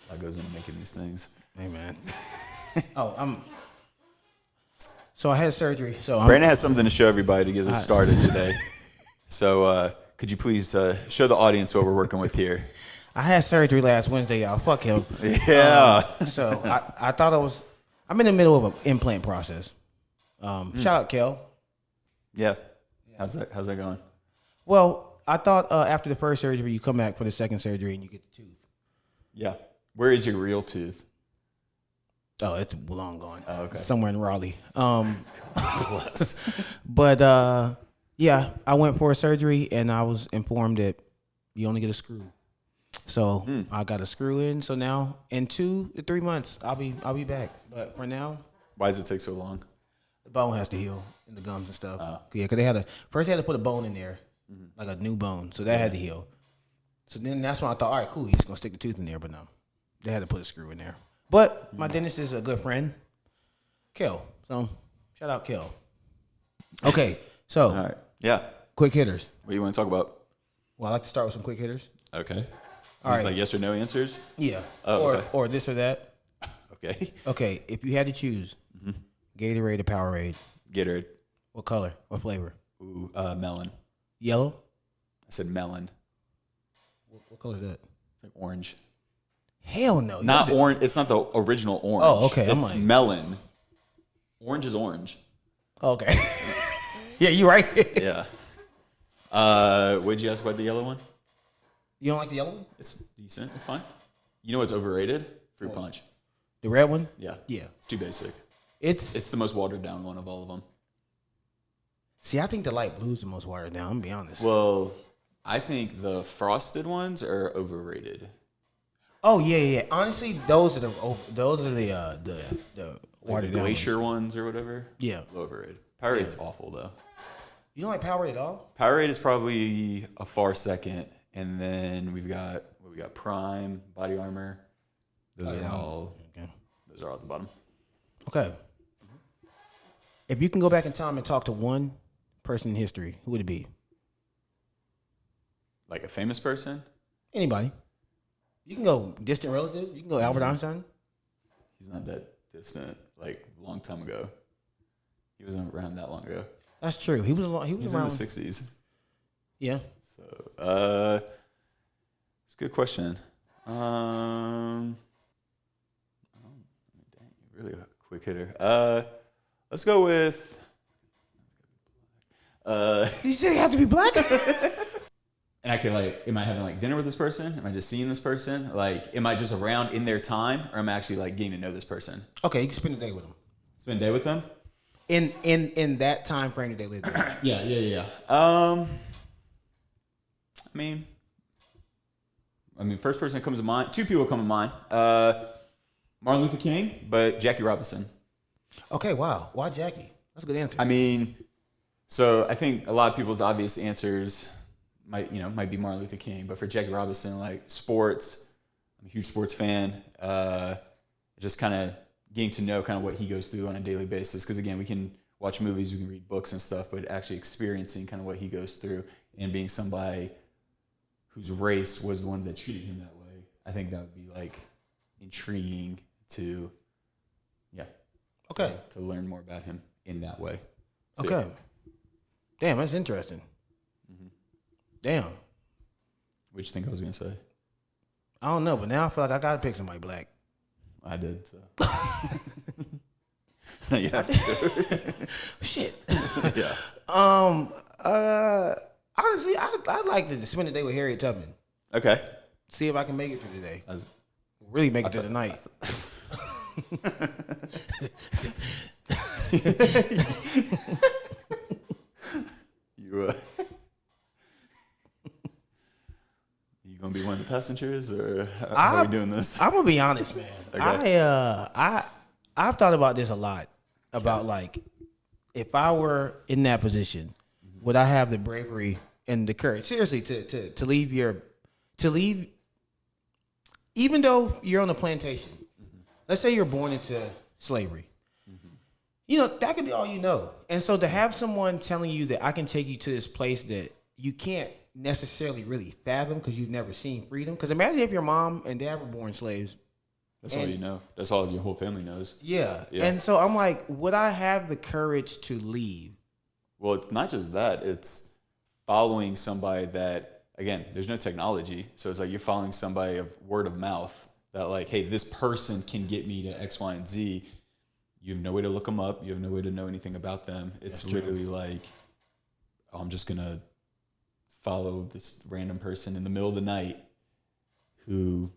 That goes into making these things. Hey, man. So I had surgery. So Brandon has something to show everybody to get us started today. So could you please show the audience what we're working with here? I had surgery last Wednesday, y'all. Fuck him. Yeah. So I thought I'm in the middle of an implant process. Shout out Kel. Yeah. How's that going? Well, I thought after the first surgery, you come back for the second surgery and you get the tooth. Yeah. Where is your real tooth? Oh, it's long gone. Oh, okay. Somewhere in Raleigh. But yeah, I went for a surgery and I was informed that you only get a screw. So I got a screw in. So now in 2 to 3 months, I'll be back. But for now, why does it take so long? the bone has to heal in the gums and stuff. Yeah, because they had to put a bone in there, like a new bone. So that had to heal. So then that's when I thought, all right, cool, you're just gonna stick the tooth in there. But no, they had to put a screw in there. But my dentist is a good friend, Kel. So shout out Kel. Okay, so All right. Yeah. quick hitters. What do you want to talk about? Well, I like to start with some quick hitters. Okay. All Just right. like yes or no answers? Yeah. Oh, okay. Or this or that. Okay. Okay, if you had to choose Gatorade or Powerade, Gatorade. what color? What flavor? Ooh, melon. Yellow? I said melon. What color is that? It's like orange. Hell no. Not orange. It's not the original orange. Oh, okay. I'm It's like- melon. Orange is orange. Okay. Yeah, you're right. Yeah. What did you ask about the yellow one? You don't like the yellow one? It's decent. It's fine. You know what's overrated? Fruit punch. The red one? Yeah. Yeah. It's too basic. It's the most watered down one of all of them. See, I think the light blue's the most watered down. I'm gonna be honest. Well, I think the frosted ones are overrated. Oh yeah. Honestly, those are the watered down Glacier ones. ones or whatever. Yeah. Overrated. Powerade's awful though. You don't like Powerade at all? Powerade is probably a far second, and then we got Prime, Body Armor. Those are all at the bottom. Okay. If you can go back in time and talk to one person in history, who would it be? Like a famous person? Anybody. You can go distant relative. You can go Albert Einstein. He's not that distant. Like a long time ago. He wasn't around that long ago. That's true. He was He was around in the 60s. Yeah. So, it's a good question. Dang, really a quick hitter. Let's go with. You said you have to be black? And I could am I having dinner with this person? Am I just seeing this person? Am I just around in their time, or am I actually getting to know this person? Okay, you can spend a day with them. Spend a day with them. In that time frame that they lived in. Yeah. I mean, first person that comes to mind. Two people come to mind. Martin Luther King, but Jackie Robinson. Okay, wow. Why Jackie? That's a good answer. I mean, so I think a lot of people's obvious answers might be Martin Luther King, but for Jackie Robinson, sports, I'm a huge sports fan. Just kind of getting to know kind of what he goes through on a daily basis. Because again, we can watch movies, we can read books and stuff, but actually experiencing kind of what he goes through and being somebody whose race was the one that treated him that way, I think that would be intriguing to, okay, to learn more about him in that way. So, okay. Damn, that's interesting. Damn. What did you think I was gonna say? I don't know, but now I feel like I gotta pick somebody black. I did. So. You have to. Shit. Yeah. Honestly, I'd like to spend the day with Harriet Tubman. Okay. See if I can make it through the day. Was, Really make it through the night. you gonna be one of the passengers, or how are we doing this? I'm gonna be honest, man. Okay. I've thought about this a lot. About if I were in that position, would I have the bravery and the courage, seriously, to leave, even though you're on a plantation. Let's say you're born into slavery. That could be all you know. And so to have someone telling you that I can take you to this place that you can't necessarily really fathom because you've never seen freedom. Because imagine if your mom and dad were born slaves That's all you know. That's all your whole family knows. Yeah. Yeah. And so I'm like, would I have the courage to leave? Well, it's not just that. It's following somebody that, again, there's no technology. So it's like you're following somebody of word of mouth that like, hey, this person can get me to X, Y, and Z. You have no way to look them up. You have no way to know anything about them. It's literally like, oh, I'm just going to follow this random person in the middle of the night who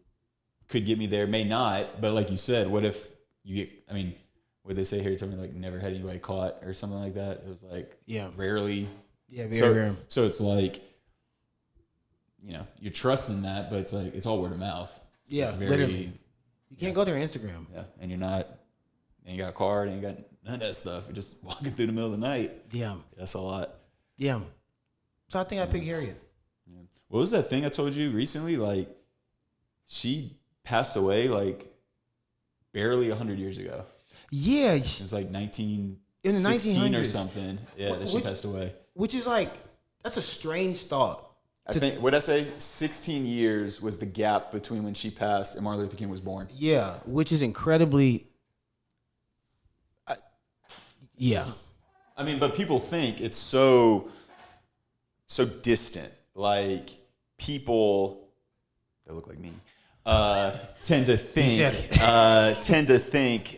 could get me there, may not. But like you said, what if you get, I mean, what they say here, something like never had anybody caught or something like that. It was like rarely. Yeah, very rare. So it's like, you know, you're trusting that, but it's like, it's all word of mouth. So yeah, it's literally. You can't go to their Instagram. Yeah, and you're not, and you got a card, and you got none of that stuff. You're just walking through the middle of the night. Yeah. That's a lot. Yeah. So I think I pick Harriet. Yeah. What was that thing I told you recently? Like, she passed away like barely 100 years ago. Yeah. It was like 1916 in the 1900s or something. Yeah, that she passed away. Which is like, that's a strange thought. I think, what'd I say? 16 years was the gap between when she passed and Martin Luther King was born. Yeah, which is incredibly. Yeah. I mean, but people think it's so distant. Like, people that look like me tend to think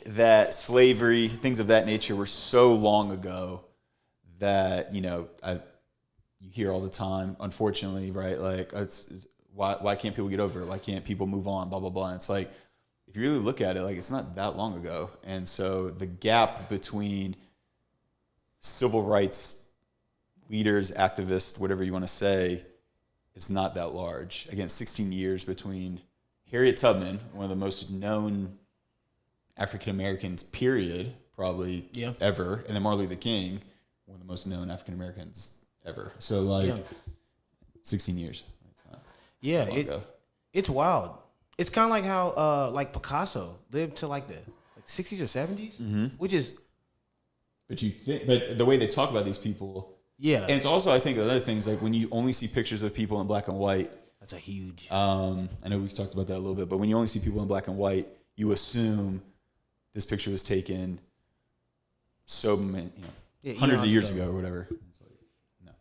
that slavery, things of that nature, were so long ago that, you know, you hear all the time, unfortunately, right? Like, it's why can't people get over it? Why can't people move on? Blah, blah, blah. And it's like, if you really look at it, like, it's not that long ago. And so the gap between civil rights leaders, activists, whatever you want to say, it's not that large. Again, 16 years between Harriet Tubman, one of the most known African Americans, period, probably ever, and then Martin Luther King, one of the most known African Americans ever. So, like, 16 years. It's wild. It's kind of like how like Picasso lived to like the 60s or 70s, which is. But the way they talk about these people, and it's also, I think, another thing is like when you only see pictures of people in black and white. That's a huge. I know we've talked about that a little bit, but when you only see people in black and white, you assume this picture was taken so many, hundreds of years ago or whatever. It's like, no.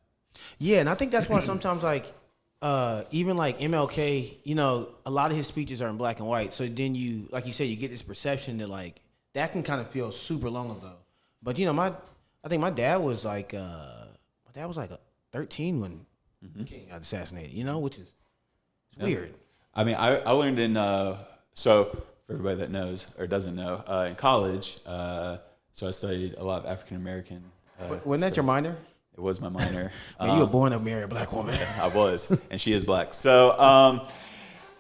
Yeah, and I think that's why sometimes like even like MLK, a lot of his speeches are in black and white. So then you, like you said, you get this perception that like that can kind of feel super long ago. But I think my dad was like 13 when King got assassinated. Which is weird. I mean, I learned in so for everybody that knows or doesn't know, in college, so I studied a lot of African American. Wasn't that your minor? It was my minor. Man, you were born to marry a black woman. I was, and she is black. So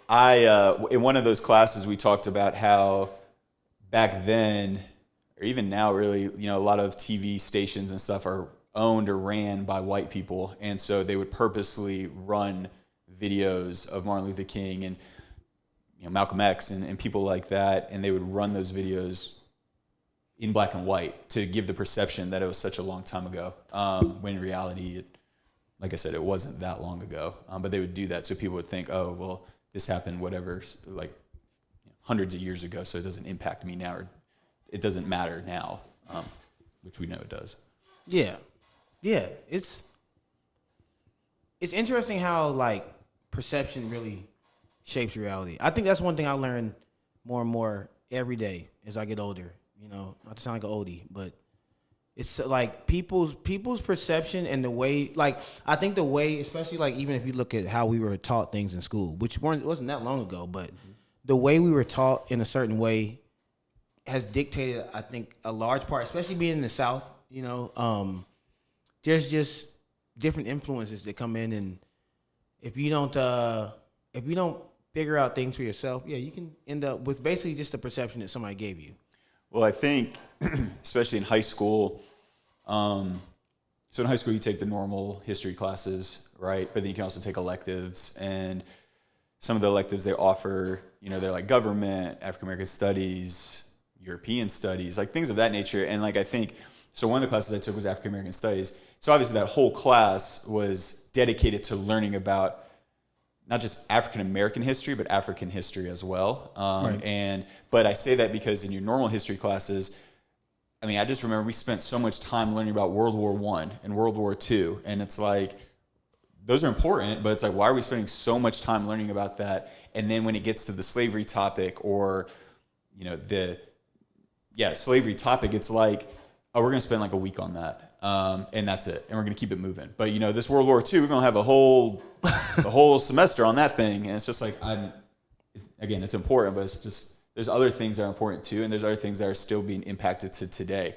I in one of those classes we talked about how back then, or even now, really, a lot of TV stations and stuff are owned or ran by white people, and so they would purposely run videos of Martin Luther King and Malcolm X and people like that, and they would run those videos in black and white to give the perception that it was such a long time ago, when in reality, like I said, it wasn't that long ago. But they would do that so people would think, oh, well, this happened whatever, like hundreds of years ago, so it doesn't impact me now, or it doesn't matter now, which we know it does. Yeah. It's interesting how like perception really shapes reality. I think that's one thing I learn more and more every day as I get older. Not to sound like an oldie, but it's like people's perception and the way, like I think the way, especially like even if you look at how we were taught things in school, which wasn't that long ago, but the way we were taught in a certain way has dictated, I think, a large part, especially being in the South. There's just different influences that come in, and if you don't figure out things for yourself, you can end up with basically just the perception that somebody gave you. Well, I think, especially in high school, so in high school you take the normal history classes, right? But then you can also take electives, and some of the electives they offer, they're like government, African American studies, European studies, like things of that nature. And like I think, so one of the classes I took was African American studies. So obviously that whole class was dedicated to learning about not just African American history, but African history as well. Right. But I say that because in your normal history classes, I mean, I just remember we spent so much time learning about World War I and World War II, and it's like those are important, but it's like, why are we spending so much time learning about that? And then when it gets to the slavery topic or, you know, slavery topic, it's like, oh, we're going to spend like a week on that. And that's it. And we're going to keep it moving. But, you know, this World War II, we're going to have the whole semester on that thing. And it's just like, again, it's important, but it's just, there's other things that are important too. And there's other things that are still being impacted to today.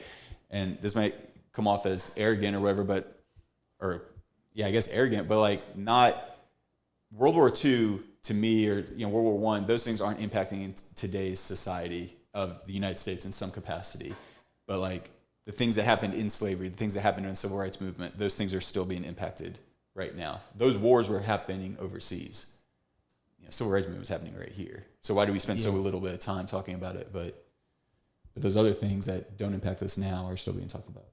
And this might come off as arrogant or whatever, I guess arrogant, but like not World War II to me, or, you know, World War I, those things aren't impacting in today's society of the United States in some capacity. But like the things that happened in slavery, the things that happened in the civil rights movement, those things are still being impacted right now. Those wars were happening overseas. You know, civil rights movement was happening right here. So why do we spend so little bit of time talking about it? But those other things that don't impact us now are still being talked about.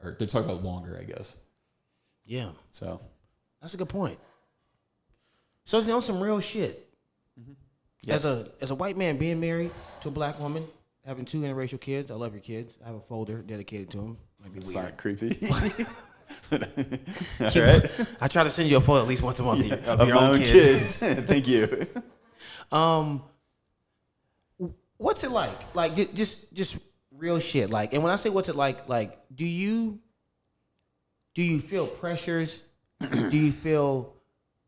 Or they're talked about longer, I guess. Yeah. So that's a good point. So, you know, some real shit. Mm-hmm. Yes. As a white man being married to a black woman, having 2 interracial kids, I love your kids. I have a folder dedicated to them. Might be It's weird. not creepy. All right. I try to send you a folder at least once a month of your my own kids. Thank you. What's it like? Like just real shit. Like, and when I say what's it like, do you feel pressures? Do you feel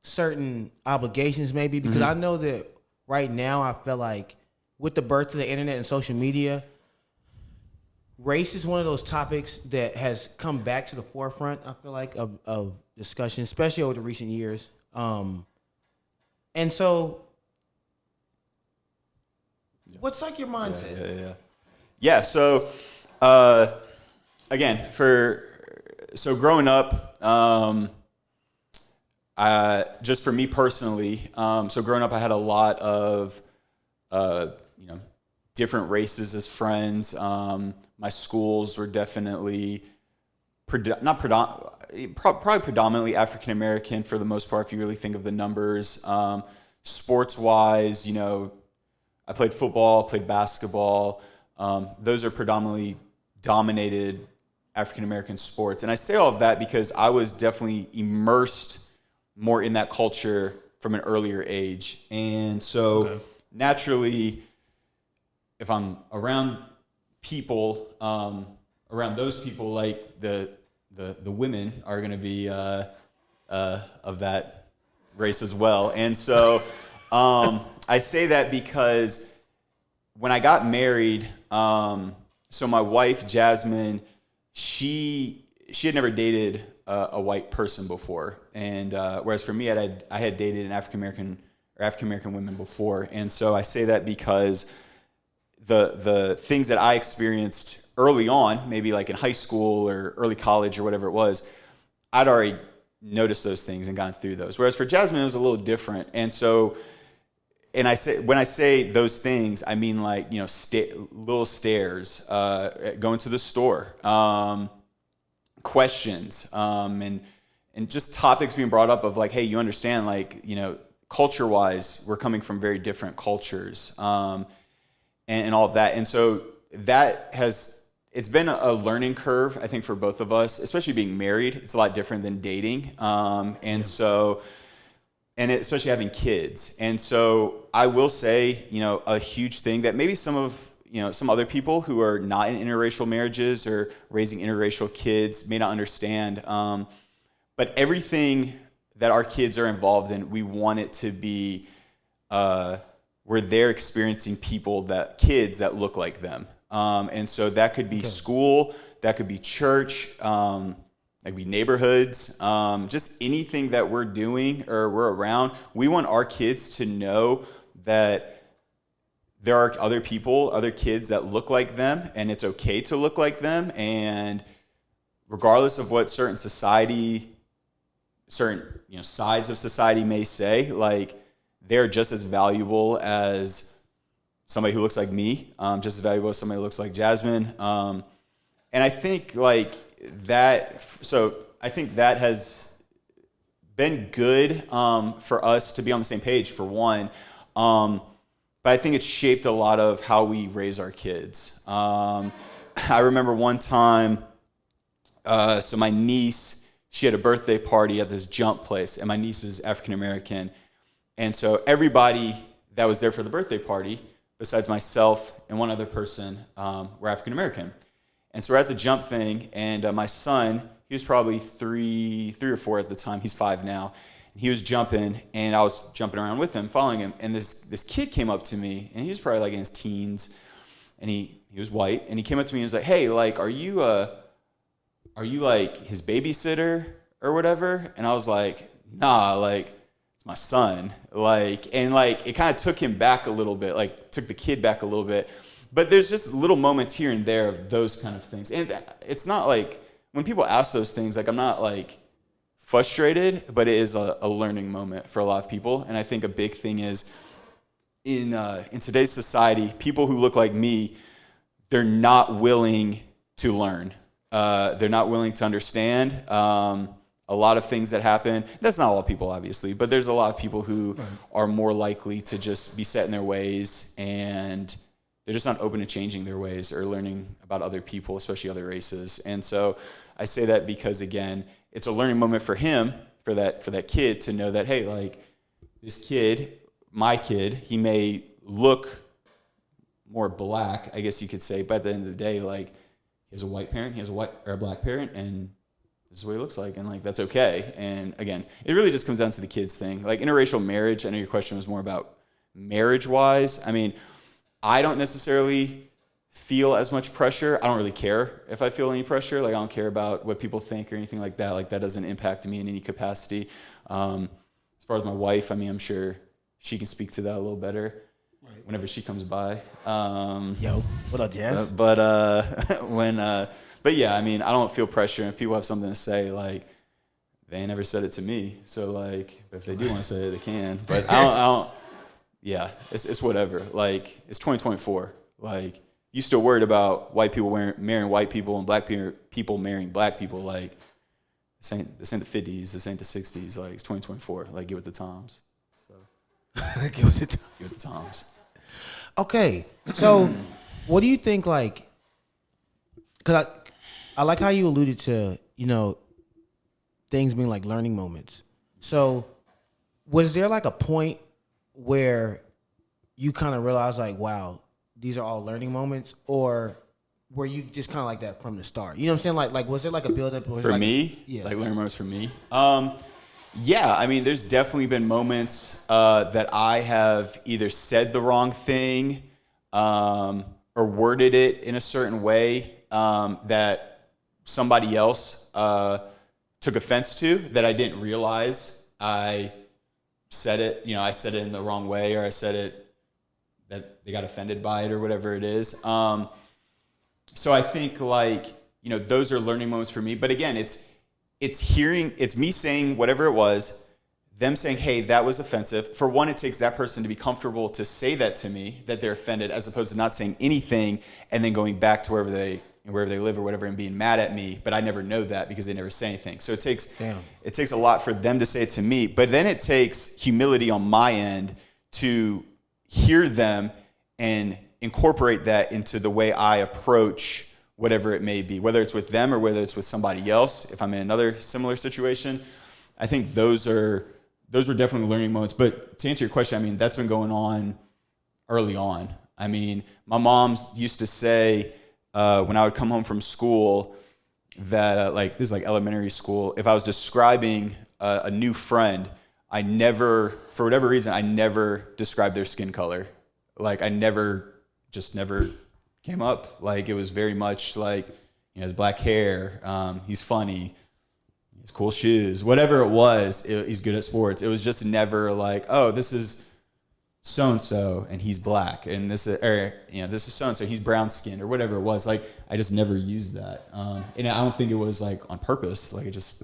certain obligations maybe? Because I know that right now I feel like with the birth of the internet and social media, race is one of those topics that has come back to the forefront, I feel like, of discussion, especially over the recent years. And so what's like your mindset? Yeah. So, again, so growing up, just for me personally, so growing up, I had a lot of, different races as friends. My schools were definitely probably predominantly African American for the most part, if you really think of the numbers. Sports wise, you know, I played football, played basketball. Those are predominantly dominated African American sports. And I say all of that because I was definitely immersed more in that culture from an earlier age. And so naturally, if I'm around people, around those people, like the women are going to be of that race as well. And so I say that because when I got married, so my wife, Jasmine, she had never dated a white person before. And whereas for me, I had dated an African American women before. And so I say that because the things that I experienced early on, maybe like in high school or early college or whatever it was, I'd already noticed those things and gone through those. Whereas for Jasmine, it was a little different. And so, when I say those things, I mean like, you know, little stares, going to the store, questions, and just topics being brought up of like, hey, you understand, like, you know, culture wise, we're coming from very different cultures, and all of that. And so it's been a learning curve, I think, for both of us, especially being married. It's a lot different than dating. So, and especially having kids. And so I will say, you know, a huge thing that maybe some other people who are not in interracial marriages or raising interracial kids may not understand. But everything that our kids are involved in, we want it to be, where they're experiencing kids that look like them. And so that could be school, that could be church, that could be neighborhoods, just anything that we're doing or we're around. We want our kids to know that there are other people, other kids that look like them, and it's okay to look like them. And regardless of what certain sides of society may say, like, they're just as valuable as somebody who looks like me, just as valuable as somebody who looks like Jasmine. And I think like that, so I think that has been good for us to be on the same page, for one. But I think it's shaped a lot of how we raise our kids. I remember one time, so my niece, she had a birthday party at this jump place, and my niece is African American. And so everybody that was there for the birthday party, besides myself and one other person, were African American. And so we're at the jump thing, and my son, he was probably three or four at the time. He's 5 now. He was jumping, and I was jumping around with him, following him. And this kid came up to me, and he was probably like in his teens, and he was white. And he came up to me and was like, "Hey, like, are you like his babysitter or whatever?" And I was like, "Nah, like, it's my son." Like, and like it kind of took him back a little bit, like took the kid back a little bit. But there's just little moments here and there of those kind of things. And it's not like when people ask those things, like I'm not like frustrated, but it is a learning moment for a lot of people. And I think a big thing is in today's society, people who look like me, they're not willing to learn. They're not willing to understand a lot of things that happen. That's not all people, obviously, but there's a lot of people who are more likely to just be set in their ways, and they're just not open to changing their ways or learning about other people, especially other races. And so I say that because, again, it's a learning moment for him, for that kid to know that, hey, like this kid, my kid, he may look more black, I guess you could say, but at the end of the day, like he has a white parent, he has a black parent, and this is what he looks like, and like that's okay. And again, it really just comes down to the kids thing. Like interracial marriage, I know your question was more about marriage-wise. I mean, I don't necessarily feel as much pressure. I don't really care if I feel any pressure. Like I don't care about what people think or anything like that. Like that doesn't impact me in any capacity. As far as my wife, I mean, I'm sure she can speak to that a little better whenever she comes by. Yo, what up, Jazz? But yeah, I mean, I don't feel pressure. And if people have something to say, like they ain't never said it to me. So like, if they do want to say it, they can. But I don't. Yeah, it's whatever. Like it's 2024. Like you still worried about white people marrying white people and black people marrying black people. Like this ain't the 50s. This ain't the 60s. Like it's 2024. Like give it the times. So Give it the times. Okay, so what do you think? Like, because I like how you alluded to, things being like learning moments. So was there like a point where you kind of realized like, wow, these are all learning moments, or were you just kind of like that from the start? You know what I'm saying? Like was there like a build up for me? Yeah, like learning moments for me. Yeah, I mean, there's definitely been moments that I have either said the wrong thing or worded it in a certain way that somebody else took offense to, that I didn't realize I said it. I said it in the wrong way, or I said it that they got offended by it, or whatever it is. So I think like, those are learning moments for me. But again, it's me saying whatever it was, them saying, hey, that was offensive. For one, it takes that person to be comfortable to say that to me, that they're offended, as opposed to not saying anything and then going back to wherever they live or whatever and being mad at me. But I never know that because they never say anything. So it takes a lot for them to say it to me. But then it takes humility on my end to hear them and incorporate that into the way I approach whatever it may be, whether it's with them or whether it's with somebody else. If I'm in another similar situation, I think those were definitely learning moments. But to answer your question, I mean, that's been going on early on. I mean, my mom used to say when I would come home from school that, like, this is like elementary school, if I was describing a new friend, for whatever reason, I never described their skin color. Like, I never came up. Like, it was very much like, he has black hair, he's funny, he has cool shoes, whatever it was, he's good at sports. It was just never like, oh, this is so-and-so and he's black, and this is so-and-so, he's brown skinned, or whatever it was. Like, I just never used that. And I don't think it was like on purpose. Like, it's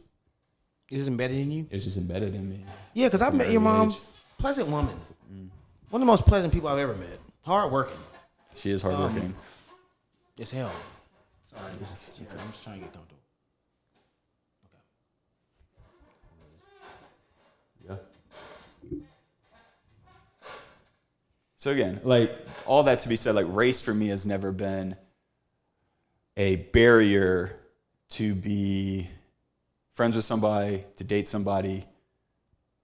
embedded in you? It's just embedded in me. Yeah, because I met your mom, pleasant woman. One of the most pleasant people I've ever met. Hard working. She is hardworking. As hell. Sorry, I'm just trying to get comfortable. So again, like all that to be said, like race for me has never been a barrier to be friends with somebody, to date somebody,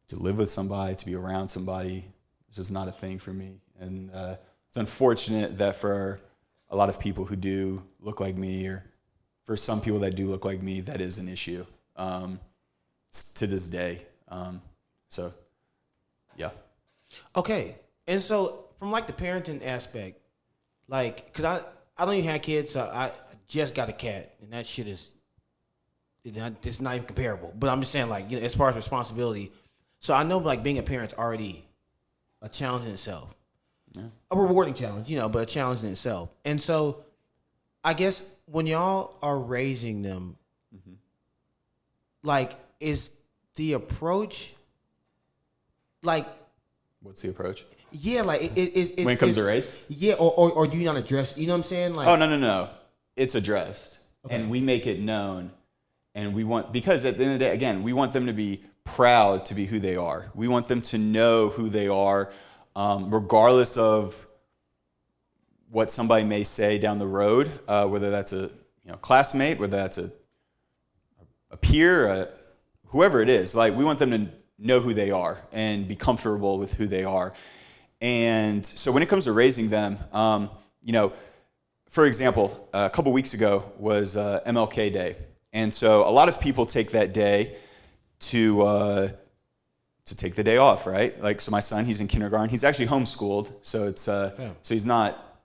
to live with somebody, to be around somebody. It's just not a thing for me. And it's unfortunate that for a lot of people who do look like me, or for some people that do look like me, that is an issue to this day. So, yeah. Okay. And so from like the parenting aspect, like, because I don't even have kids, so I just got a cat, and that shit is, it's not even comparable. But I'm just saying, like, you know, as far as responsibility, so I know like being a parent's already a challenge in itself, a rewarding challenge, you know, but a challenge in itself. And so, I guess when y'all are raising them, like, is the approach, like, what's the approach? Yeah, like when it comes to race? Yeah, or do you not address? You know what I'm saying? Like, oh no, it's addressed, and we make it known, and we want, because at the end of the day, again, we want them to be proud to be who they are. We want them to know who they are, regardless of what somebody may say down the road, whether that's a classmate, whether that's a peer, whoever it is. Like, we want them to know who they are and be comfortable with who they are. And so when it comes to raising them, for example, a couple weeks ago was MLK Day. And so a lot of people take that day to take the day off, right? Like, so my son, he's in kindergarten. He's actually homeschooled, so it's so he's not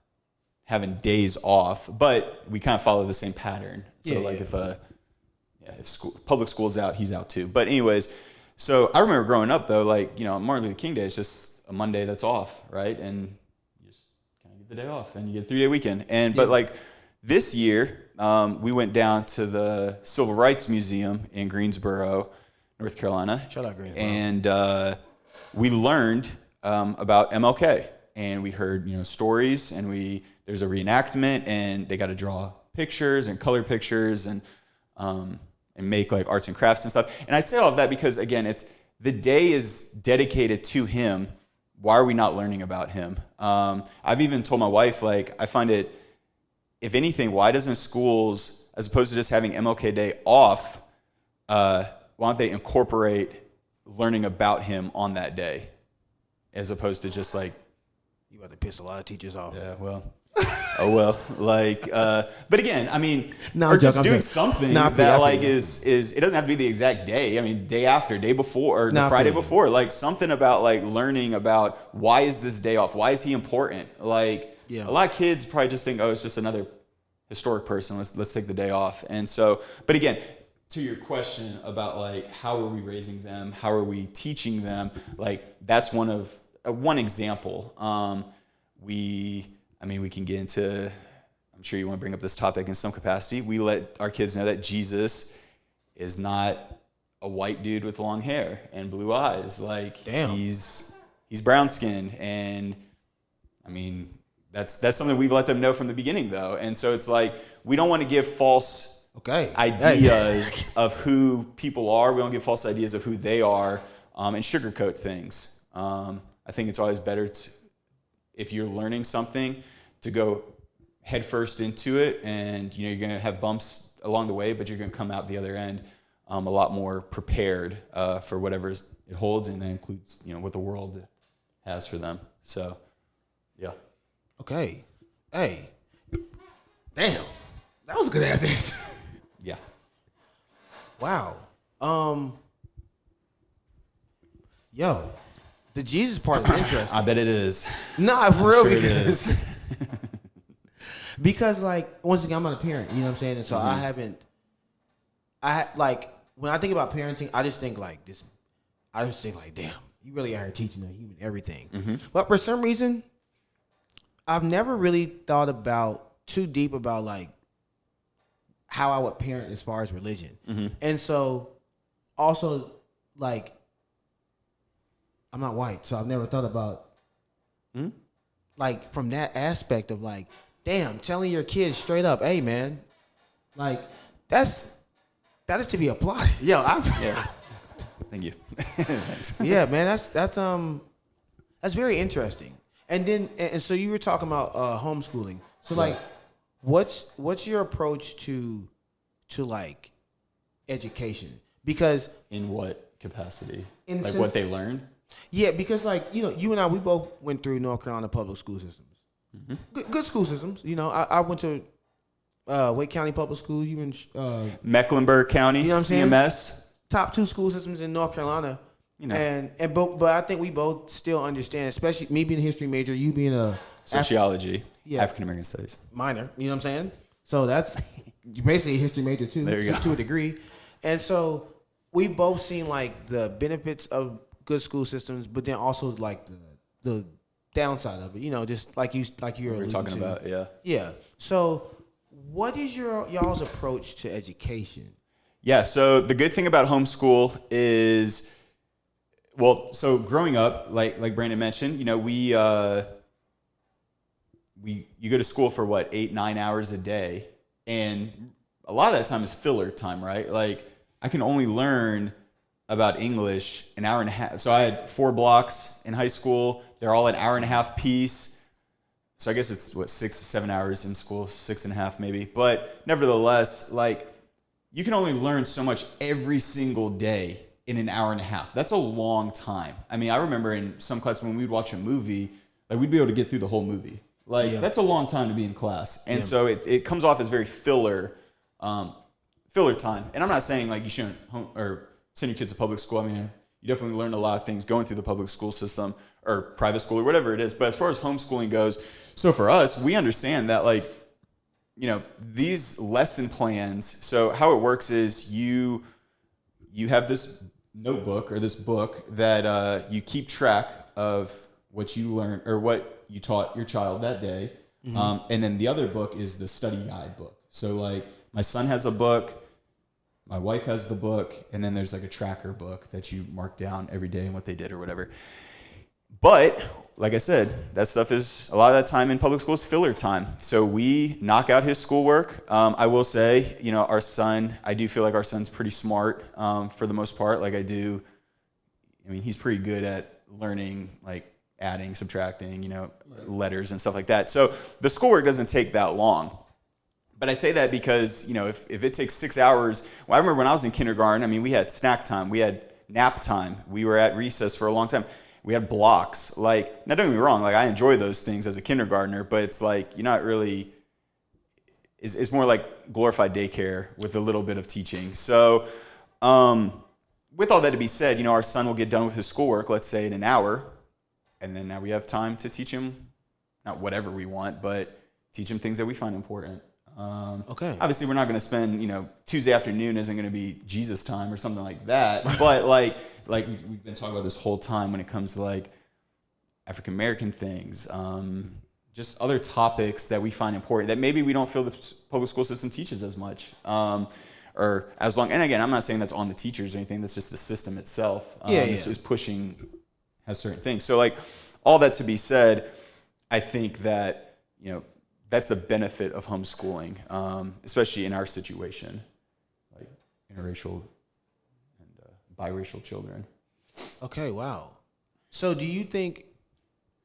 having days off, but we kind of follow the same pattern. So if public school's out, he's out too. But anyways, so I remember growing up though, like, Martin Luther King Day is just a Monday that's off, right? And you just kind of get the day off, and you get a 3-day weekend. But like this year, we went down to the Civil Rights Museum in Greensboro, North Carolina. Shout out Greensboro. And we learned about MLK, and we heard stories, and there's a reenactment, and they got to draw pictures and color pictures and make like arts and crafts and stuff. And I say all of that because, again, the day is dedicated to him. Why are we not learning about him? I've even told my wife, like, I find it, if anything, why doesn't schools, as opposed to just having MLK Day off, why don't they incorporate learning about him on that day, as opposed to just like, you about to piss a lot of teachers off. Yeah, well. Oh well, like, but again, I mean, no, or just doing something that like is it doesn't have to be the exact day. I mean, day after, day before, or the Friday before, like something about like learning about why is this day off? Why is he important? Like, a lot of kids probably just think, oh, it's just another historic person. Let's take the day off. And so, but again, to your question about like how are we raising them? How are we teaching them? Like, that's one example. We can get into, I'm sure you want to bring up this topic in some capacity. We let our kids know that Jesus is not a white dude with long hair and blue eyes. Like, damn, he's brown skinned. And I mean, that's something we've let them know from the beginning though. And so it's like, we don't want to give false ideas of who people are. We don't give false ideas of who they are, and sugarcoat things. I think it's always better if you're learning something, to go headfirst into it, and you're going to have bumps along the way, but you're going to come out the other end a lot more prepared for whatever it holds, and that includes what the world has for them. So, yeah. Okay. Hey. Damn. That was a good ass answer. Yeah. Wow. Yo. The Jesus part is interesting. I bet it is. Nah, for real, sure because like, once again, I'm not a parent, you know what I'm saying? And so when I think about parenting, I just think like, damn, you really are teaching a human everything. Mm-hmm. But for some reason, I've never really thought too deep about like how I would parent as far as religion. Mm-hmm. And so also like, I'm not white, so I've never thought about like from that aspect of like, damn, telling your kids straight up, hey man, like that is to be applauded. Yo, Thank you. Thanks. Yeah, man, that's very interesting. And then, and so you were talking about homeschooling. So like, what's your approach to like education? Because In what capacity? In Like sense- what they learned? yeah, because like you and I, we both went through North Carolina public school systems. Good school systems. I went to Wake County Public Schools. You in Mecklenburg County, You know what I'm saying? CMS. top 2 school systems in North Carolina. And but I think we both still understand, especially me being a history major, you being a Sociology, African American studies. minor. You know what I'm saying? So that's you're basically a history major too, There you go. to a degree. And so we both seen like the benefits of good school systems, but then also like the downside of it. Just like you were Talking about, Yeah. So what is y'all's approach to education? Yeah, so the good thing about homeschool is, so growing up, like Brandon mentioned, you go to school for 8-9 hours a day, and a lot of that time is filler time, right? Like I can only learn about English an hour and a half. So I had 4 blocks in high school. They're all an hour and a half piece. So I guess it's 6 to 7 hours in school, 6.5 maybe. But nevertheless, like you can only learn so much every single day in an hour and a half. That's a long time. I mean, I remember in some class when we'd watch a movie, like we'd be able to get through the whole movie. Like that's a long time to be in class. And so it comes off as very filler time. And I'm not saying like you shouldn't send your kids to public school. I mean, you definitely learn a lot of things going through the public school system or private school or whatever it is. But as far as homeschooling goes, so for us, we understand that like, these lesson plans. So how it works is you have this notebook or this book that you keep track of what you learned or what you taught your child that day. And then the other book is the study guide book. So like my son has a book, my wife has the book, and then there's like a tracker book that you mark down every day and what they did or whatever. But like I said, that stuff is a lot of that time in public school is filler time. So we knock out his schoolwork. I will say, our son, I do feel like our son's pretty smart for the most part. Like he's pretty good at learning, like adding, subtracting, letters and stuff like that. So the schoolwork doesn't take that long. But I say that because, if it takes 6 hours, I remember when I was in kindergarten, we had snack time, we had nap time, we were at recess for a long time. We had blocks. Like, now don't get me wrong, like I enjoy those things as a kindergartner, but it's like you're not really, it's more like glorified daycare with a little bit of teaching. So with all that to be said, our son will get done with his schoolwork, let's say in an hour, and then now we have time to teach him, not whatever we want, but teach him things that we find important. Okay. Obviously, we're not going to spend, Tuesday afternoon isn't going to be Jesus time or something like that. But like we've been talking about this whole time when it comes to like African American things, just other topics that we find important that maybe we don't feel the public school system teaches as much, or as long. And again, I'm not saying that's on the teachers or anything. That's just the system itself. Is pushing has certain things. So like all that to be said, I think that that's the benefit of homeschooling, especially in our situation, like interracial and biracial children. Okay, wow. So do you think,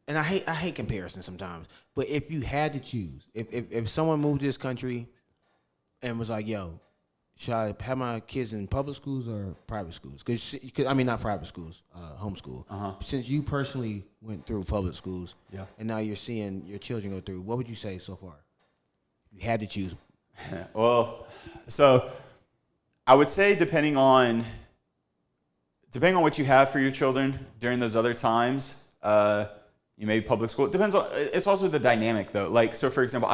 and I hate comparisons sometimes, but if you had to choose, if someone moved to this country and was like, yo, should I have my kids in public schools or private schools? Because not private schools, homeschool. Since you personally went through public schools, and now you're seeing your children go through, what would you say so far? If you had to choose. Well, so I would say depending on what you have for your children during those other times, you may be public school. It depends on. It's also the dynamic though. Like so, for example,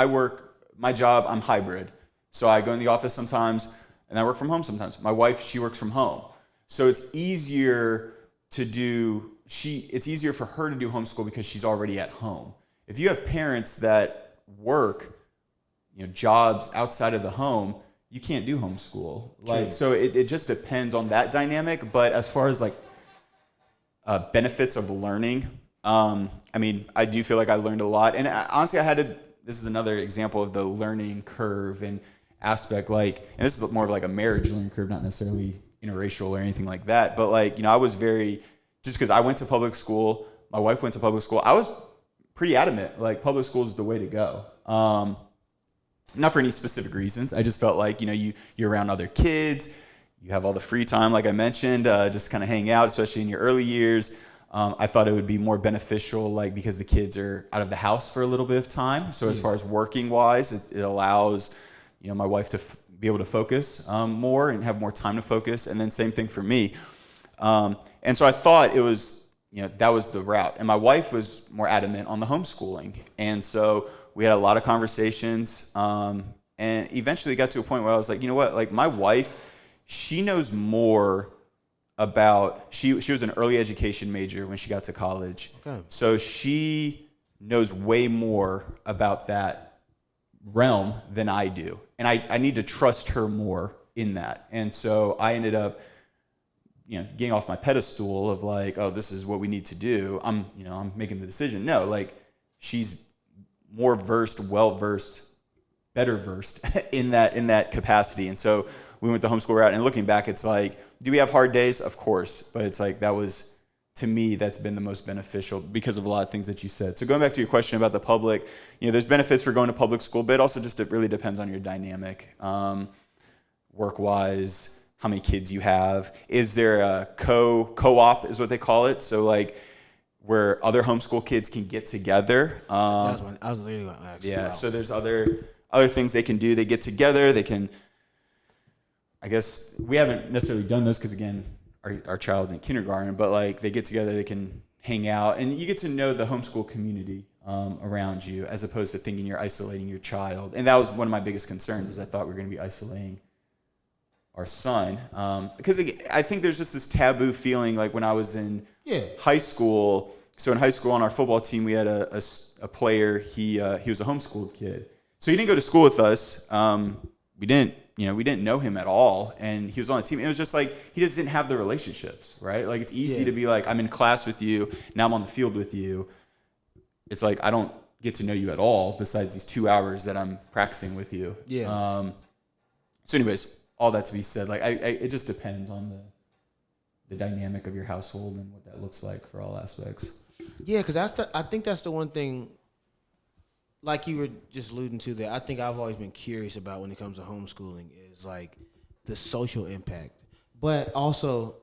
my job, I'm hybrid. So I go in the office sometimes, and I work from home sometimes. My wife, she works from home. So it's easier it's easier for her to do homeschool because she's already at home. If you have parents that work, jobs outside of the home, you can't do homeschool. Like, so it just depends on that dynamic. But as far as like benefits of learning, I do feel like I learned a lot. And honestly, this is another example of the learning curve and aspect, and this is more of like a marriage learning curve, not necessarily interracial or anything like that. But I was just because I went to public school, my wife went to public school, I was pretty adamant, like public school is the way to go. Not for any specific reasons. I just felt like, you're around other kids. You have all the free time, like I mentioned, just kind of hang out, especially in your early years. I thought it would be more beneficial, like because the kids are out of the house for a little bit of time. So as far as working wise, it allows, my wife to be able to focus more and have more time to focus. And then same thing for me. And so I thought it was, that was the route. And my wife was more adamant on the homeschooling. And so we had a lot of conversations, and eventually got to a point where I was like, you know what, like my wife, she knows more about, she was an early education major when she got to college. Okay. So she knows way more about that realm than I do. And I need to trust her more in that. And so I ended up, getting off my pedestal of like, oh, this is what we need to do. I'm making the decision. No, like she's more versed, well-versed, better versed in that capacity. And so we went the homeschool route, and looking back, it's like, do we have hard days? Of course. But it's like, that was, to me, that's been the most beneficial because of a lot of things that you said. So going back to your question about the public, there's benefits for going to public school, but it also just, it really depends on your dynamic. Work-wise, how many kids you have. Is there a co-op is what they call it? So like where other homeschool kids can get together. I was literally going to ask you. Yeah, so there's other things they can do. They get together. They can, I guess we haven't necessarily done this because, again, our child's in kindergarten, but like they get together, they can hang out, and you get to know the homeschool community around you as opposed to thinking you're isolating your child. And that was one of my biggest concerns, is I thought we were going to be isolating our son. Because I think there's just this taboo feeling, like when I was in high school. So in high school on our football team, we had a player, he was a homeschooled kid. So he didn't go to school with us. We didn't know him at all, and he was on the team. It was just like, he just didn't have the relationships, right? Like it's easy to be like, I'm in class with you, now I'm on the field with you. It's like, I don't get to know you at all besides these 2 hours that I'm practicing with you. Yeah. So anyways, all that to be said, like it just depends on the dynamic of your household and what that looks like for all aspects. Yeah, because I think that's the one thing, like you were just alluding to there, I think I've always been curious about when it comes to homeschooling is like the social impact. But also,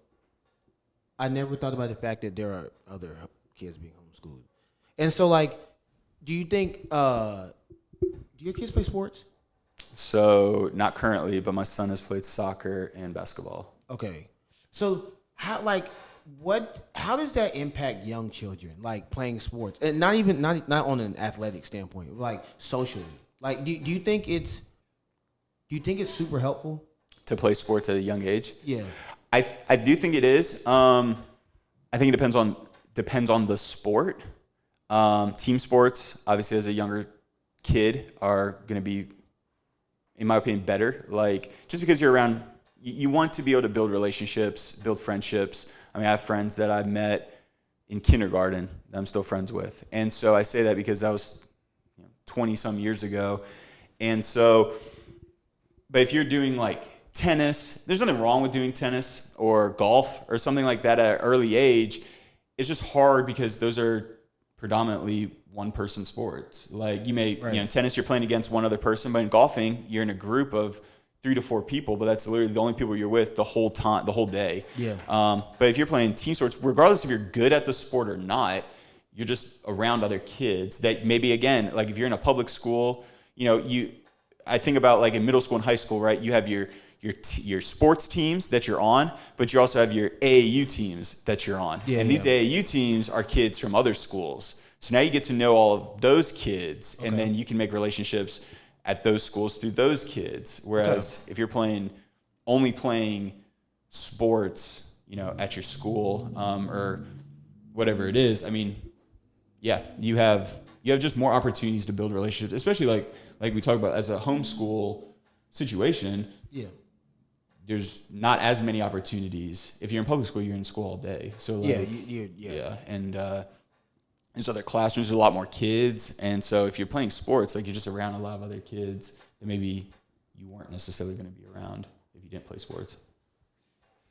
I never thought about the fact that there are other kids being homeschooled. And so, like, do you think, do your kids play sports? So, not currently, but my son has played soccer and basketball. Okay. So, how does that impact young children, like playing sports, and not on an athletic standpoint, like socially? Like, do you think it's super helpful to play sports at a young age? Yeah, I do think it is. I think it depends on the sport. Team sports, obviously, as a younger kid, are going to be, in my opinion, better. Like, just because you're around, you want to be able to build relationships, build friendships. I mean, I have friends that I met in kindergarten that I'm still friends with. And so I say that because that was 20 some years ago. And so, but if you're doing like tennis, there's nothing wrong with doing tennis or golf or something like that at an early age. It's just hard because those are predominantly one-person sports. Like you may, in tennis, you're playing against one other person, but in golfing, you're in a group of 3 to 4 people, but that's literally the only people you're with the whole time, the whole day. Yeah. But if you're playing team sports, regardless if you're good at the sport or not, you're just around other kids that maybe, again, like if you're in a public school, I think about like in middle school and high school, right? You have your sports teams that you're on, but you also have your AAU teams that you're on. Yeah, and these AAU teams are kids from other schools. So now you get to know all of those kids, and then you can make relationships at those schools through those kids. Whereas if you're only playing sports, at your school, or whatever it is, I mean, you have just more opportunities to build relationships, especially like we talk about as a homeschool situation. Yeah. There's not as many opportunities. If you're in public school, you're in school all day. So and so their classrooms, there's a lot more kids. And so if you're playing sports, like you're just around a lot of other kids that maybe you weren't necessarily going to be around if you didn't play sports.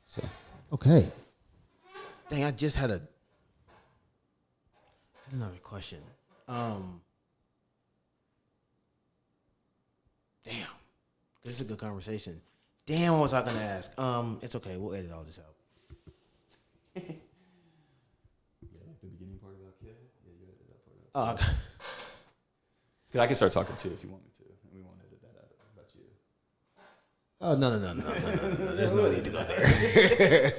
So. Okay. Dang, I just had another question. Damn, this is a good conversation. Damn, what was I gonna ask? It's okay. We'll edit all this out. Yeah, like the beginning part about kid. Yeah, you edit that part out. Oh, okay. Because I can start talking too if you want me to. And we won't edit that out about you. Oh no. There's no need to go there.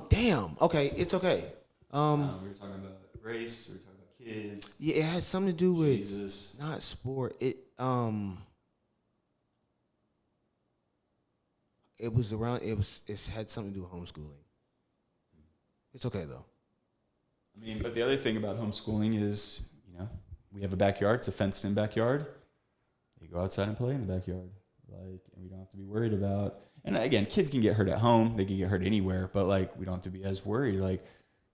Damn. Okay, it's okay. We were talking about race. We were talking about kids. Yeah, it had something to do with Jesus. not sport. It was around. It had something to do with homeschooling. It's okay though. I mean, but the other thing about homeschooling is, we have a backyard. It's a fenced-in backyard. You go outside and play in the backyard, and we don't have to be worried about. And again, kids can get hurt at home. They can get hurt anywhere, but we don't have to be as worried.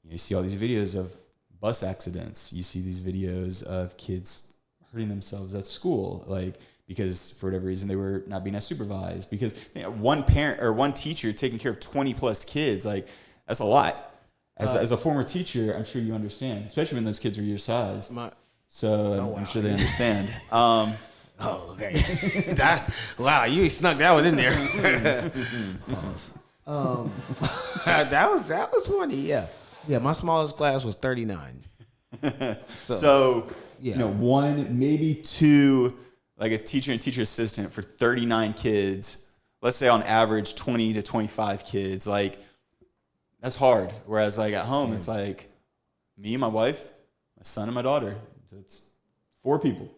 You see all these videos of bus accidents. You see these videos of kids hurting themselves at school, because for whatever reason they were not being as supervised. Because one parent or one teacher taking care of 20 plus kids, that's a lot. As a former teacher, I'm sure you understand, especially when those kids are your size. Wow. I'm sure they understand. Oh, okay. Wow, you snuck that one in there. That was funny. Yeah. My smallest class was 39. So one, maybe two, a teacher and teacher assistant for 39 kids. Let's say on average 20 to 25 kids. That's hard. Whereas at home, it's me, my wife, my son, and my daughter. So it's 4 people.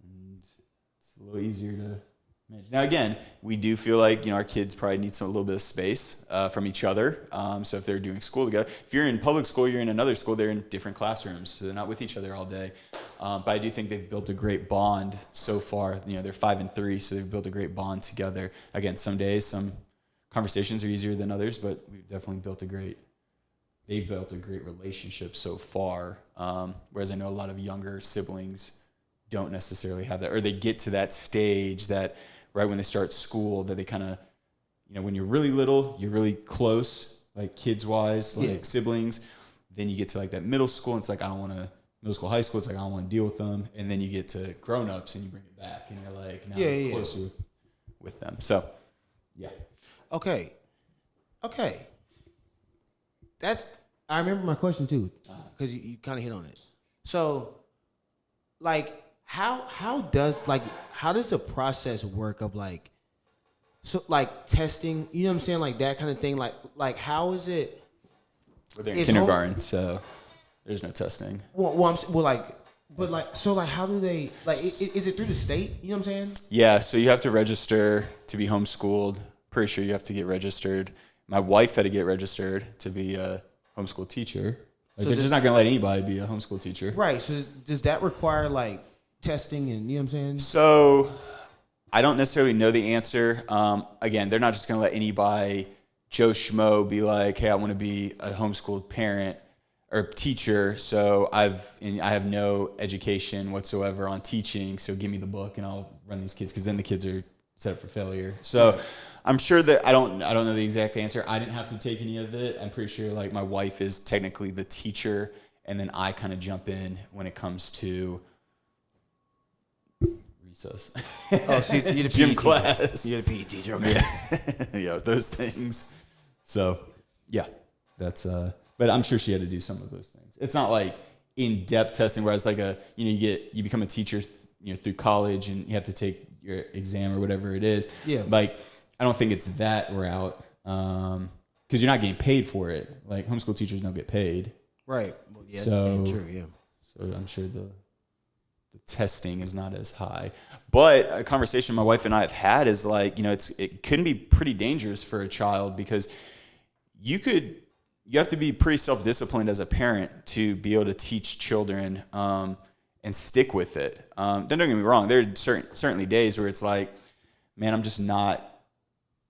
And it's a little easier to manage. Now, again, we do feel our kids probably need a little bit of space from each other. So if they're doing school together, if you're in public school, you're in another school, they're in different classrooms. So they're not with each other all day. But I do think they've built a great bond so far. They're 5 and 3, so they've built a great bond together. Again, some days, some conversations are easier than others, but we've definitely they've built a great relationship so far. Whereas I know a lot of younger siblings don't necessarily have that, or they get to that stage that right when they start school that they kind of, when you're really little, you're really close, kids wise, siblings. Then you get to that middle school, and it's middle school, high school, it's I don't want to deal with them. And then you get to grown ups and you bring it back, and you're now you're closer with them. So, yeah. Okay. I remember my question too, because you kind of hit on it. So, how does the process work of testing? You know what I'm saying, that kind of thing. How is it? Well, they're in kindergarten, so there's no testing. How do they is it through the state? You know what I'm saying? Yeah, so you have to register to be homeschooled. Pretty sure you have to get registered. My wife had to get registered to be a homeschool teacher. They're just not going to let anybody be a homeschool teacher. Right. So does that require testing and, you know what I'm saying? So I don't necessarily know the answer. Again, they're not just going to let anybody, Joe Schmo, be hey, I want to be a homeschooled parent or teacher. So I have no education whatsoever on teaching. So give me the book and I'll run these kids, because then the kids are set up for failure. So I'm sure that I don't know the exact answer. I didn't have to take any of it. I'm pretty sure my wife is technically the teacher, and then I kind of jump in when it comes to recess. Oh, so you're the gym PE class. Teacher. You're the PE teacher, okay? Yeah, those things. So yeah, that's but I'm sure she had to do some of those things. It's not in-depth testing where it's you become a teacher through college and you have to take your exam or whatever it is. Yeah. I don't think it's that route, because you're not getting paid for it. Homeschool teachers don't get paid. Right. Well, yeah, so true. Yeah. So I'm sure the testing is not as high. But a conversation my wife and I have had is it can be pretty dangerous for a child, because you have to be pretty self-disciplined as a parent to be able to teach children and stick with it. Don't get me wrong. There are certainly days where it's man, I'm just not.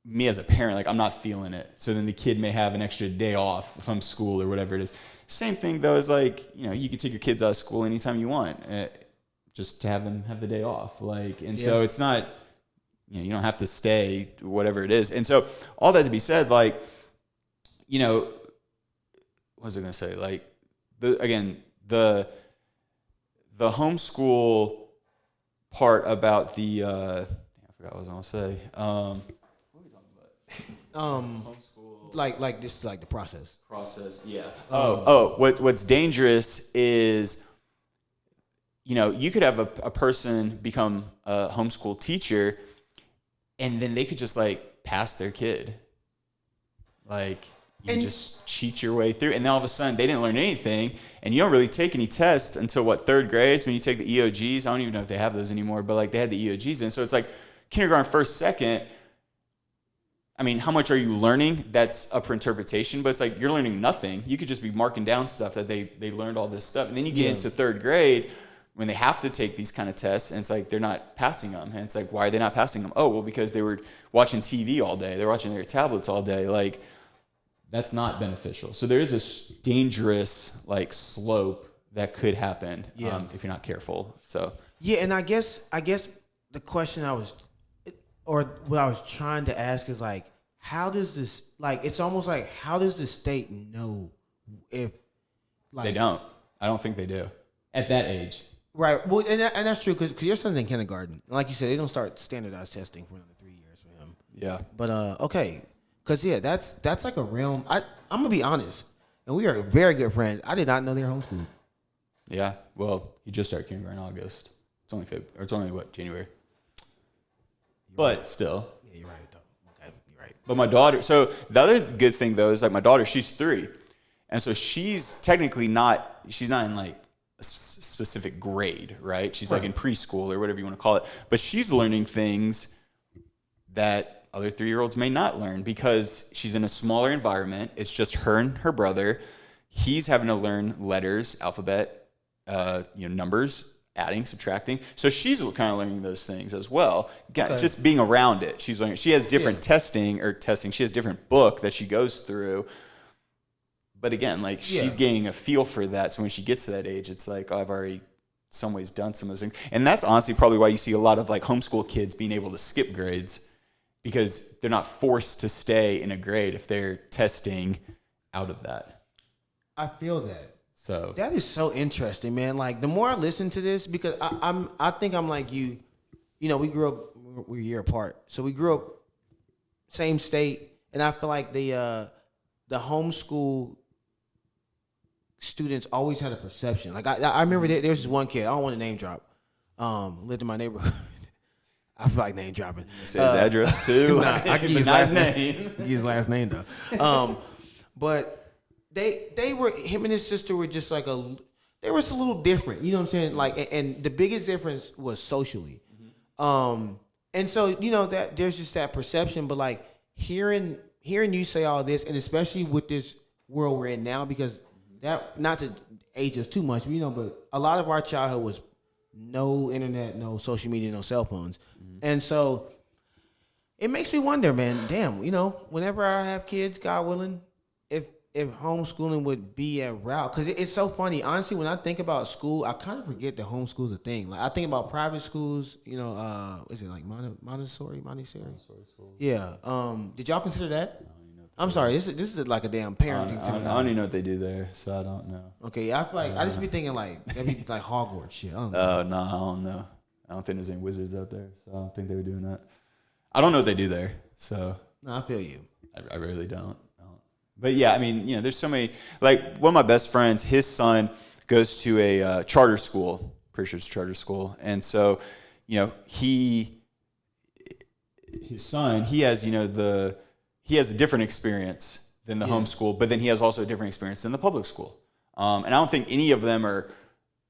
Me as a parent, I'm not feeling it. So then the kid may have an extra day off from school or whatever it is. Same thing though is you can take your kids out of school anytime you want, just to have them have the day off. So it's not, you don't have to stay, whatever it is. And so all that to be said, what was I going to say? Again, the homeschool part about the I forgot what I was gonna say. What were we talking about? Homeschool like this is like the process. Yeah. What's dangerous is, you could have a person become a homeschool teacher, and then they could just like pass their kid. Like you just cheat your way through, and then all of a sudden they didn't learn anything, and you don't really take any tests until what, third grade? So when you take the EOGs, I don't even know if they have those anymore, but like they had the EOGs, and so it's like kindergarten, first, second. I mean, how much are you learning? That's up for interpretation, but it's like you're learning nothing. You could just be marking down stuff that they learned all this stuff, and then you get into third grade when they have to take these kind of tests, and it's like they're not passing them, and it's like, why are they not passing them? Oh, well, because they were watching TV all day, they're watching their tablets all day, like. That's not beneficial. So there is this dangerous like slope that could happen if you're not careful. So yeah, and I guess the question what I was trying to ask is like, how does this, like, it's almost like, how does the state know if like, they don't? I don't think they do at that age. Right. Well, and that's true because your son's in kindergarten. Like you said, they don't start standardized testing for another 3 years for him. Yeah. But okay. Cause that's like a realm. I'm gonna be honest, and we are very good friends. I did not know they were homeschooled. Yeah, well, he just started kindergarten in August. It's only what, January. But still. Yeah, you're right though. Okay, you're right. But my daughter. So the other good thing though is like my daughter. She's 3, and so she's technically not. She's not in like a specific grade, right? She's like in preschool or whatever you want to call it. But she's learning things that other 3-year-olds may not learn because she's in a smaller environment. It's just her and her brother. He's having to learn letters, alphabet, numbers, adding, subtracting. So she's kind of learning those things as well. Just being around it. She's learning. She has different testing. She has different book that she goes through. But again, like she's gaining a feel for that. So when she gets to that age, it's like, oh, I've already some ways done some of those things. And that's honestly probably why you see a lot of like homeschool kids being able to skip grades, because they're not forced to stay in a grade if they're testing out of that. I feel that. So that is so interesting, man. Like the more I listen to this, because I think I'm like you. We grew up, we're a year apart, so we grew up same state, and I feel like the homeschool students always had a perception. Like I remember there's this one kid, I don't want to name drop, lived in my neighborhood. I feel like name dropping. Say his address too. Nah, I can use his last name. His last name though. But they were, him and his sister were just like they were just a little different. You know what I'm saying? Like, and the biggest difference was socially. And so that there's just that perception. But like hearing you say all this, and especially with this world we're in now, because that, not to age us too much, but a lot of our childhood was no internet, no social media, no cell phones. And so it makes me wonder, man, damn, whenever I have kids, God willing, if homeschooling would be a route. Because it's so funny. Honestly, when I think about school, I kind of forget that homeschool's a thing. Like I think about private schools, is it like Montessori school? Yeah. Did y'all consider that? I'm sorry. This is like a damn parenting seminar. I don't even know what they do there, so I don't know. Okay, I feel like I just be thinking like that'd be like Hogwarts shit. I don't know. Oh no, I don't know. I don't think there's any wizards out there, so I don't think they were doing that. I don't know what they do there, so no, I feel you. I really don't. But yeah, I mean, there's so many. Like one of my best friends, his son goes to a charter school. Pretty sure it's charter school, and so his son, he has he has a different experience than the homeschool, but then he has also a different experience than the public school. And I don't think any of them are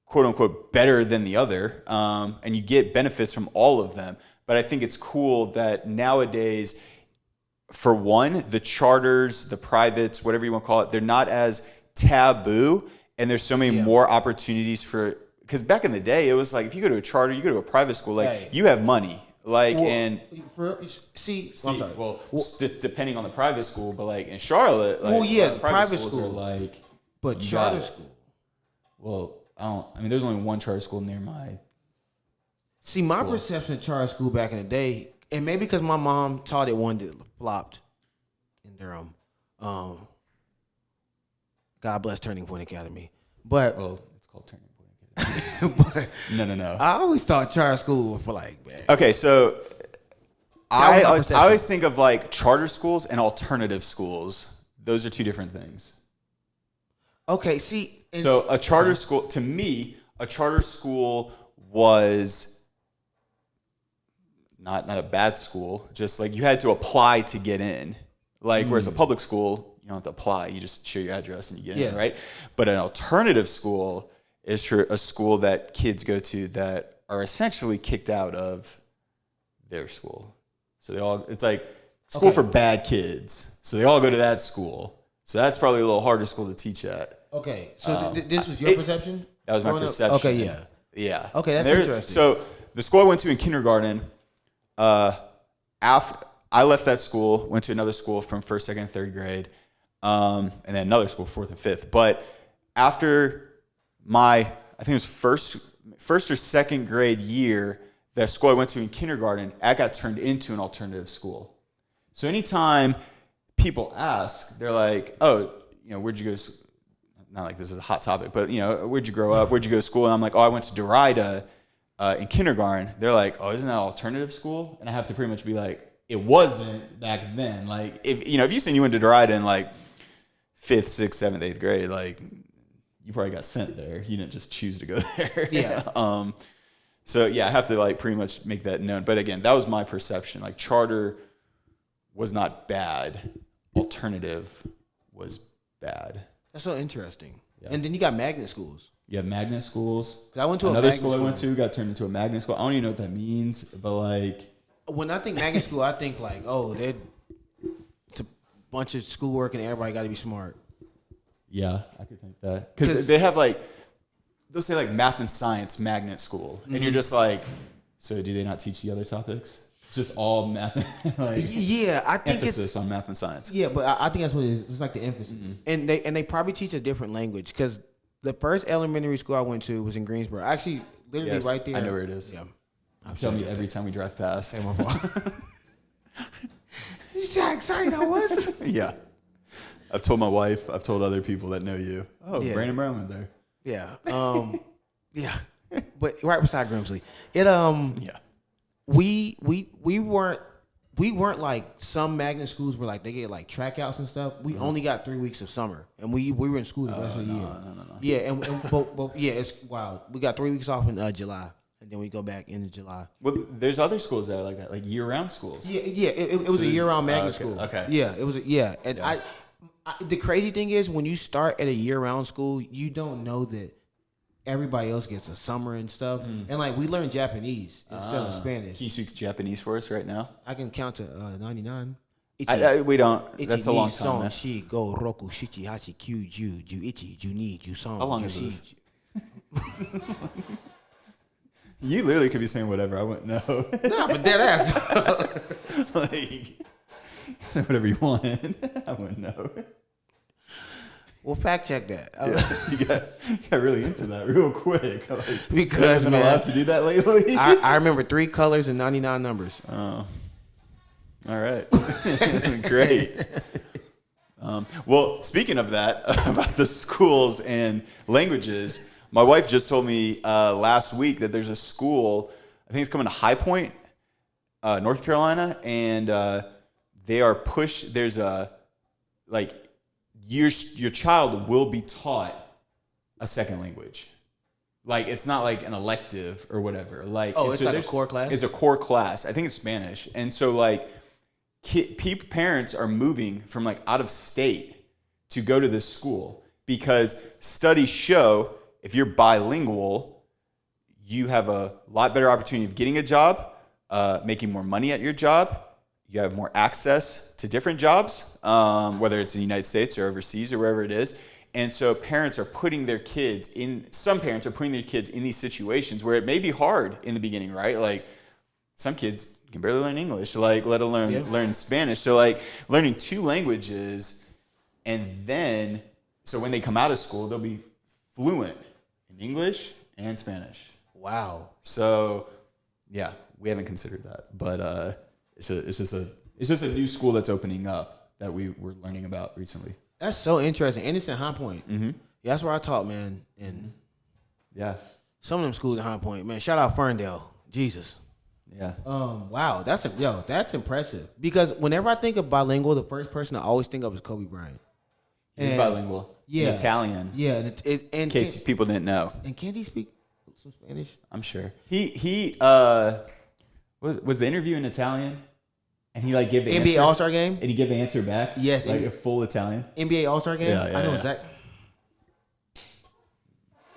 quote unquote better than the other. And you get benefits from all of them. But I think it's cool that nowadays, for one, the charters, the privates, whatever you want to call it, they're not as taboo. And there's so many more opportunities because back in the day, it was like, if you go to a charter, you go to a private school, like you have money. Like, I'm sorry. Well, depending on the private school, but like in Charlotte, like, private schools school are like, but charter school. Well, I mean, there's only one charter school near my. See, my perception of charter school back in the day, and maybe because my mom taught it one that flopped in Durham. God bless Turning Point Academy, but it's called Turning Point. But No. I always thought charter school for like, man. Okay, so That I was my always think of like charter schools and alternative schools. Those are two different things. Okay, see. So a charter school, to me, a charter school was not a bad school. Just like you had to apply to get in. Like whereas a public school, you don't have to apply. You just share your address and you get in, right? But an alternative school is for a school that kids go to that are essentially kicked out of their school. So it's like school for bad kids. So they all go to that school. So that's probably a little harder school to teach at. Okay, so this was your perception? That was my perception. Okay, yeah. Yeah. Okay, that's interesting. So the school I went to in kindergarten, after I left that school, went to another school from first, second, and third grade, and then another school, fourth and fifth. But after I think it was first or second grade year, the school I went to in kindergarten, that got turned into an alternative school. So anytime people ask, they're like, "Oh, where'd you go?" Not like this is a hot topic, but where'd you grow up? Where'd you go to school? And I'm like, "Oh, I went to Derrida in kindergarten." They're like, "Oh, isn't that an alternative school?" And I have to pretty much be like, "It wasn't back then." Like, if you said you went to Derrida in like 5th, 6th, 7th, 8th grade, like you probably got sent there. You didn't just choose to go there. Yeah. So yeah, I have to like pretty much make that known. But again, that was my perception. Like charter was not bad. Alternative was bad. That's so interesting. Yeah. And then you got magnet schools. You have magnet schools. I went to another school I went to got turned into a magnet school. I don't even know what that means, but like when I think magnet school, I think like, oh, it's a bunch of schoolwork and everybody got to be smart. Yeah, I could think that because they have like they'll say like math and science magnet school, and you're just like, so do they not teach the other topics? It's just all math, like I think emphasis on math and science. Yeah, but I think that's what it is. It's like the emphasis, and they probably teach a different language because the first elementary school I went to was in Greensboro. Actually, literally right there. I know where it is. Yeah, I'm telling you every time we drive past. Hey, my fault. You see how excited I was? Yeah. I've told my wife, I've told other people that know you. Oh, yeah. Brandon Brown went there. Yeah. Yeah. But right beside Grimsley. Yeah. We weren't like some magnet schools where like they get like track outs and stuff. We only got 3 weeks of summer, and we were in school the rest of the year. No. Yeah, but yeah, it's wild. We got 3 weeks off in July, and then we go back into July. Well, there's other schools that are like that, like year-round schools. Yeah. It was a year-round magnet school. Okay. Yeah, it was. And I the crazy thing is when you start at a year-round school, you don't know that everybody else gets a summer and stuff. And like we learn Japanese instead of Spanish. Can you speak Japanese for us right now? I can count to 99. We don't. That's a long time, man. Shi go roku shichi hachi kyu ju ju ichi ju ni ju son. How long is this? You literally could be saying whatever. I wouldn't know. Nah, but dead ass. Like, say whatever you want. I wouldn't know. Well, fact check that. You got really into that real quick. Like, because I've been allowed to do that lately. I remember 3 colors and 99 numbers. Oh, all right, great. Well, speaking of that, about the schools and languages, my wife just told me last week that there's a school. I think it's coming to High Point, North Carolina, and they are There's a like. Your child will be taught a second language. Like, it's not like an elective or whatever. Like, it's like a core class? It's a core class. I think it's Spanish. And so, like, parents are moving from, like, out of state to go to this school because studies show if you're bilingual, you have a lot better opportunity of getting a job, making more money at your job. You have more access to different jobs, whether it's in the United States or overseas or wherever it is. And so some parents are putting their kids in these situations where it may be hard in the beginning, right? Like some kids can barely learn English, like let alone learn Spanish. So like learning 2 languages, and then so when they come out of school, they'll be fluent in English and Spanish. Wow. So yeah, we haven't considered that, but it's just a new school that's opening up that we were learning about recently. That's so interesting. And it's in High Point. Mm-hmm. Yeah, that's where I taught, man. And Yeah. Some of them schools in High Point, man. Shout out Ferndale. Jesus. Yeah. Wow, that's impressive. Because whenever I think of bilingual, the first person I always think of is Kobe Bryant. He's bilingual. Yeah, In Italian. Yeah, and In case people didn't know. And can't he speak some Spanish? I'm sure. He was the interview in Italian, and he like gave the NBA answer, All-Star game, and he gave the answer back. Yes, like a full Italian. NBA All-Star game. Yeah, I know yeah. exactly.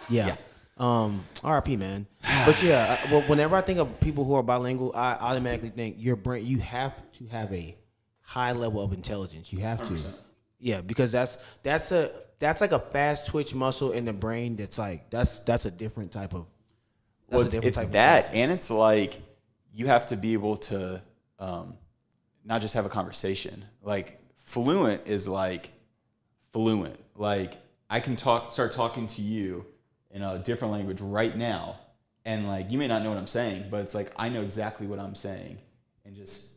Yeah. RIP, man. But yeah, well, whenever I think of people who are bilingual, I automatically think your brain. You have to have a high level of intelligence. You have to. 100%. Yeah, because that's like a fast twitch muscle in the brain. That's a different type of. Well, it's that, and it's like you have to be able to not just have a conversation. Like fluent is like fluent. Like I can start talking to you in a different language right now, and like you may not know what I'm saying, but it's like I know exactly what I'm saying, and just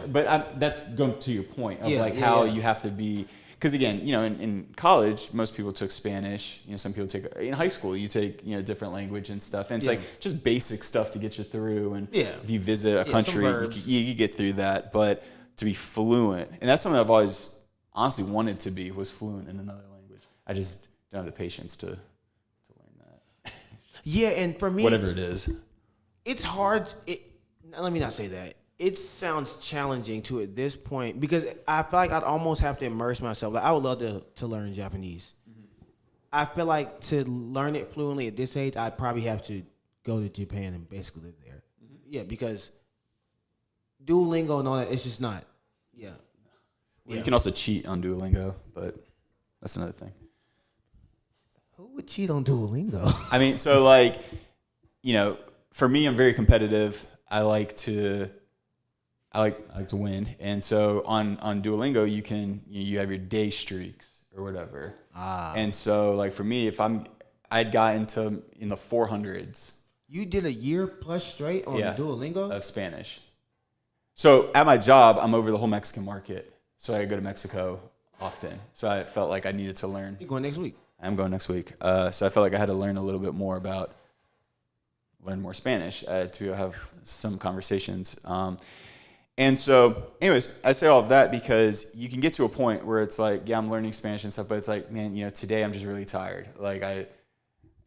But that's going to your point of how you have to be. Because again, in college, most people took Spanish. Some people take in high school. You take different language and stuff, and it's like just basic stuff to get you through. And if you visit a country, you get through that. But to be fluent, and that's something I've always honestly wanted to be, was fluent in another language. I just don't have the patience to learn that. Yeah, and for me, whatever it is, it's hard. Let me not say that. It sounds challenging to at this point because I feel like I'd almost have to immerse myself. Like I would love to learn Japanese. Mm-hmm. I feel like to learn it fluently at this age, I'd probably have to go to Japan and basically live there. Mm-hmm. Yeah, because Duolingo and all that, it's just not. Yeah. You can also cheat on Duolingo, but that's another thing. Who would cheat on Duolingo? I mean, so like, for me, I'm very competitive. I like to win, and so on Duolingo you have your day streaks or whatever. And so like for me, if I'd got in the 400s. You did a year plus straight on Duolingo of Spanish. So at my job, I'm over the whole Mexican market, so I go to Mexico often. So I felt like I needed to learn. You're going next week. I'm going next week. So I felt like I had to learn a little bit more learn more Spanish to be able to have some conversations. And so, anyways, I say all of that because you can get to a point where it's like, I'm learning Spanish and stuff, but it's like, man, today I'm just really tired. Like, I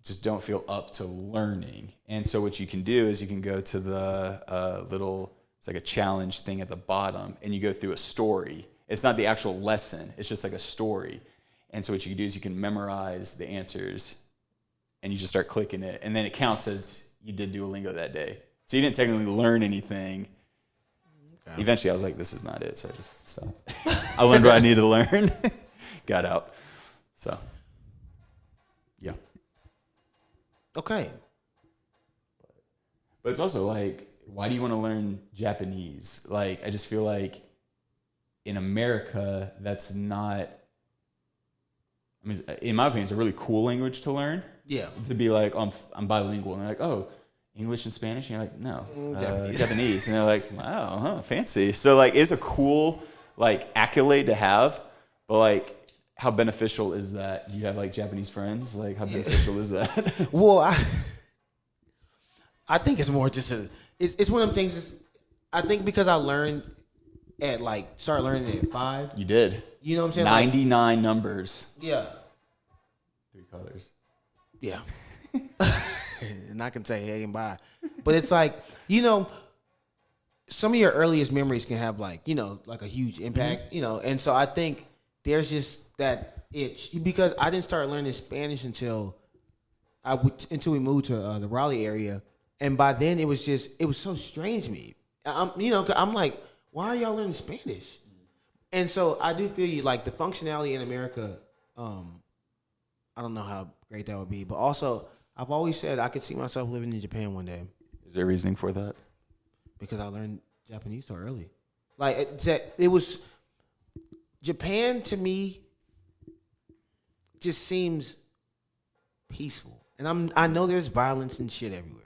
just don't feel up to learning. And so what you can do is you can go to the it's like a challenge thing at the bottom, and you go through a story. It's not the actual lesson. It's just like a story. And so what you can do is you can memorize the answers, and you just start clicking it. And then it counts as you did Duolingo that day. So you didn't technically learn anything. Okay. Eventually, I was like, this is not it. So I just stopped. I learned what I needed to learn. Got out. So, yeah. Okay. But it's also like, why do you want to learn Japanese? Like, I just feel like in America, that's not... I mean, in my opinion, it's a really cool language to learn. Yeah. To be like, I'm bilingual. And they're like, oh, English and Spanish? And you're like, no, Japanese. And they're like, wow, fancy. So, like, it's a cool, like, accolade to have. But, like, how beneficial is that? Do you have, like, Japanese friends? Like, how beneficial is that? Well, I think it's more just it's one of them things. I think because I learned started learning at 5. You did. You know what I'm saying? 99 numbers. Yeah. 3 colors. Yeah. And I can say hey and bye. But it's like, some of your earliest memories can have like a huge impact, and so I think there's just that itch because I didn't start learning Spanish until we moved to the Raleigh area. And by then it was so strange to me. I'm like, why are y'all learning Spanish? And so I do feel you like the functionality in America. I don't know how great that would be, but also I've always said I could see myself living in Japan one day. Is there reasoning for that? Because I learned Japanese so early. Like it was Japan to me just seems peaceful, and I know there's violence and shit everywhere.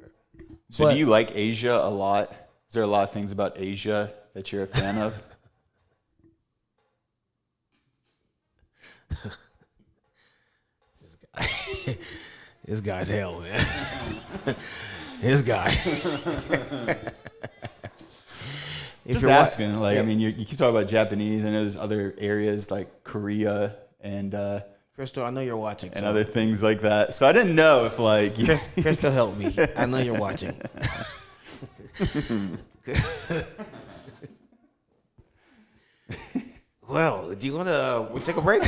So do you like Asia a lot? Is there a lot of things about Asia that you're a fan of? This guy. This guy's hell, man. This guy. Just asking, like, I mean, you keep talking about Japanese. I know there's other areas like Korea and Crystal, I know you're watching. and other things like that. So I didn't know if like Crystal, help me. I know you're watching. Well, do you want to take a break?